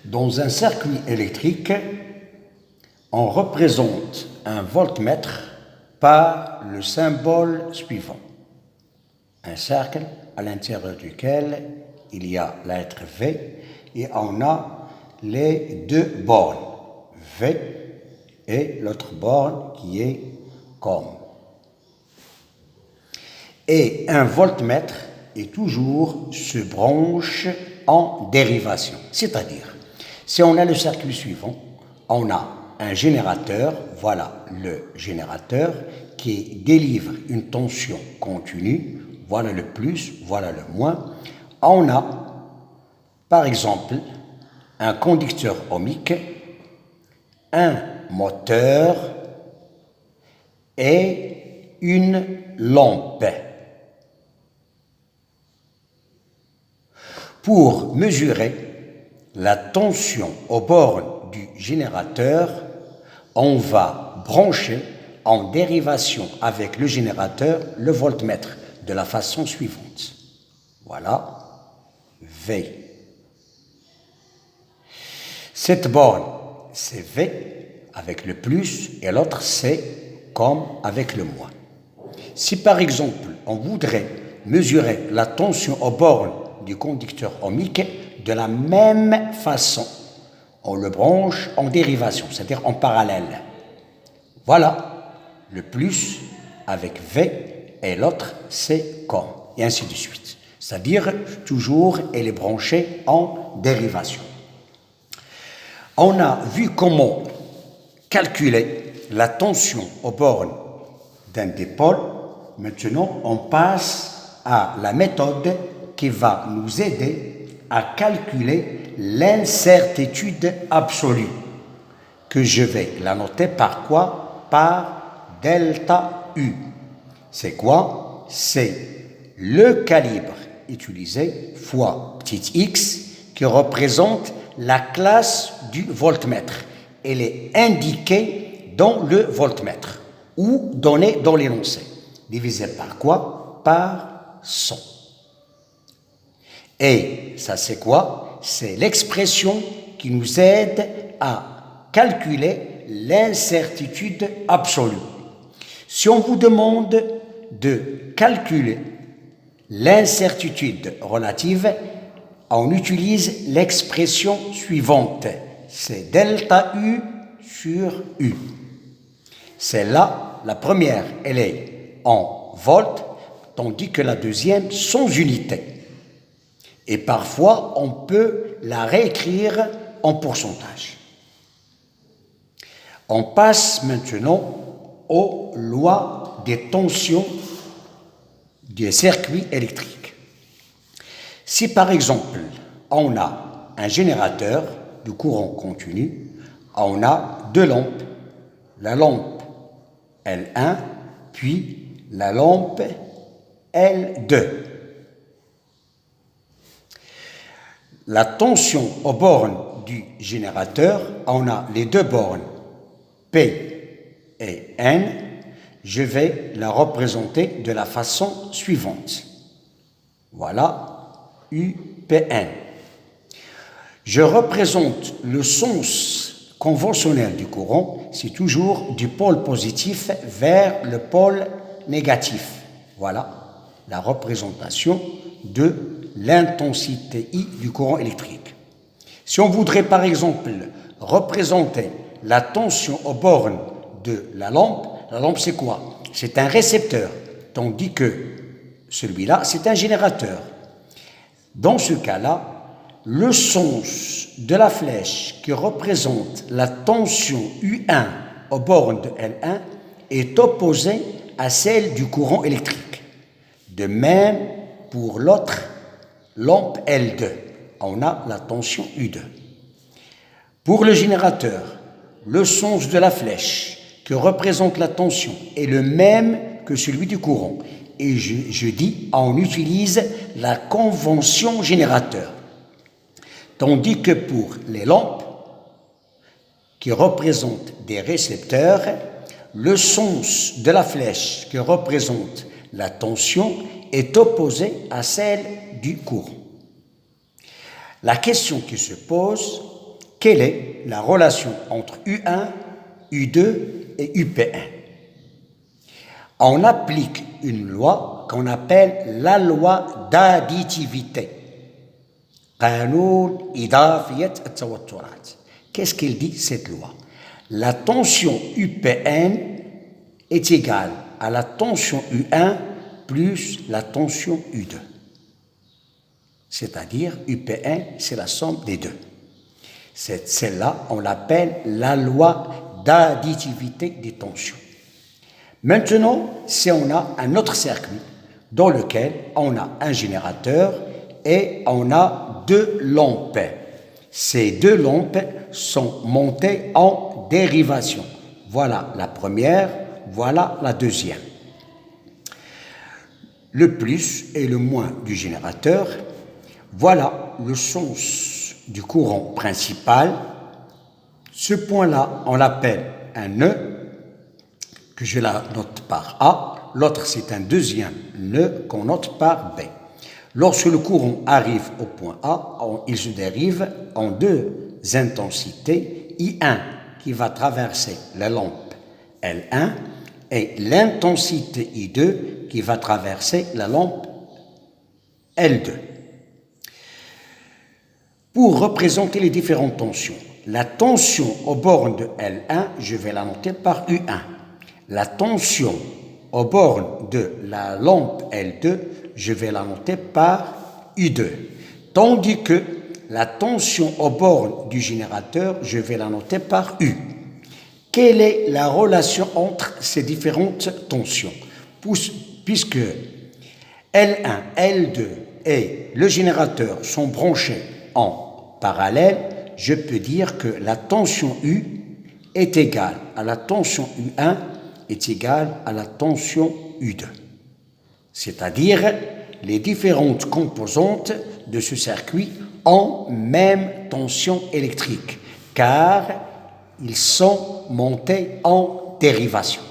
Dans un circuit électrique, on représente un voltmètre par le symbole suivant. Un cercle à l'intérieur duquel il y a la lettre V et on a les deux bornes, V et l'autre borne qui est COM. Et un voltmètre est toujours se branche en dérivation, c'est-à-dire si on a le circuit suivant, on a un générateur, voilà le générateur qui délivre une tension continue, voilà le plus, voilà le moins. On a par exemple un conducteur ohmique, un moteur et une lampe. Pour mesurer la tension aux bornes du générateur, on va brancher en dérivation avec le générateur le voltmètre de la façon suivante. Voilà, V. Cette borne, c'est V avec le plus et l'autre, c'est comme avec le moins. Si par exemple, on voudrait mesurer la tension aux bornes du conducteur ohmique, de la même façon, on le branche en dérivation, c'est-à-dire en parallèle. Voilà, le plus avec V et l'autre c'est comme, et ainsi de suite. C'est-à-dire, toujours, elle est branchée en dérivation. On a vu comment calculer la tension aux bornes d'un dipôle. Maintenant, on passe à la méthode qui va nous aider à calculer l'incertitude absolue, que je vais la noter par quoi? Par delta U. C'est quoi? C'est le calibre utilisé fois petit x qui représente la classe du voltmètre. Elle est indiquée dans le voltmètre ou donnée dans l'énoncé. Divisé par quoi? Par 100. Et ça c'est quoi? C'est l'expression qui nous aide à calculer l'incertitude absolue. Si on vous demande de calculer l'incertitude relative, on utilise l'expression suivante. C'est delta U sur U. Celle-là, la première, elle est en volts, tandis que la deuxième, sans unité. Et parfois, on peut la réécrire en pourcentage. On passe maintenant aux lois des tensions des circuits électriques. Si par exemple, on a un générateur de courant continu, on a deux lampes, la lampe L1, puis la lampe L2. La tension aux bornes du générateur, on a les deux bornes P et N. Je vais la représenter de la façon suivante. Voilà, UPN. Je représente le sens conventionnel du courant, c'est toujours du pôle positif vers le pôle négatif. Voilà la représentation de l'intensité I du courant électrique. Si on voudrait par exemple représenter la tension aux bornes de la lampe c'est quoi? C'est un récepteur, tandis que celui-là, c'est un générateur. Dans ce cas-là, le sens de la flèche qui représente la tension U1 aux bornes de L1 est opposé à celle du courant électrique. De même pour l'autre lampe L2, on a la tension U2. Pour le générateur, le sens de la flèche qui représente la tension est le même que celui du courant. Et je dis, on utilise la convention générateur. Tandis que pour les lampes qui représentent des récepteurs, le sens de la flèche qui représente la tension est opposé à celle du courant. La question qui se pose, quelle est la relation entre U1, U2 et UP1? On applique une loi qu'on appelle la loi d'additivité. قانون إضافية التوترات. Qu'est-ce qu'elle dit cette loi? La tension UPN est égale à la tension U1 plus la tension U2. C'est-à-dire UPN, c'est la somme des deux. Celle-là, on l'appelle la loi d'additivité des tensions. Maintenant, si on a un autre circuit dans lequel on a un générateur et on a deux lampes. Ces deux lampes sont montées en dérivation. Voilà la première, voilà la deuxième. Le plus et le moins du générateur, voilà le sens du courant principal. Ce point-là, on l'appelle un nœud, que je la note par A. L'autre, c'est un deuxième nœud qu'on note par B. Lorsque le courant arrive au point A, il se dérive en deux intensités, I1 qui va traverser la lampe L1 et l'intensité I2 qui va traverser la lampe L2. Pour représenter les différentes tensions, la tension aux bornes de L1, je vais la noter par U1. La tension aux bornes de la lampe L2, je vais la noter par U2. Tandis que la tension aux bornes du générateur, je vais la noter par U. Quelle est la relation entre ces différentes tensions? Puisque L1, L2 et le générateur sont branchés en parallèle, je peux dire que la tension U est égale à la tension U1 est égale à la tension U2. C'est-à-dire les différentes composantes de ce circuit ont même tension électrique, car ils sont montés en dérivation.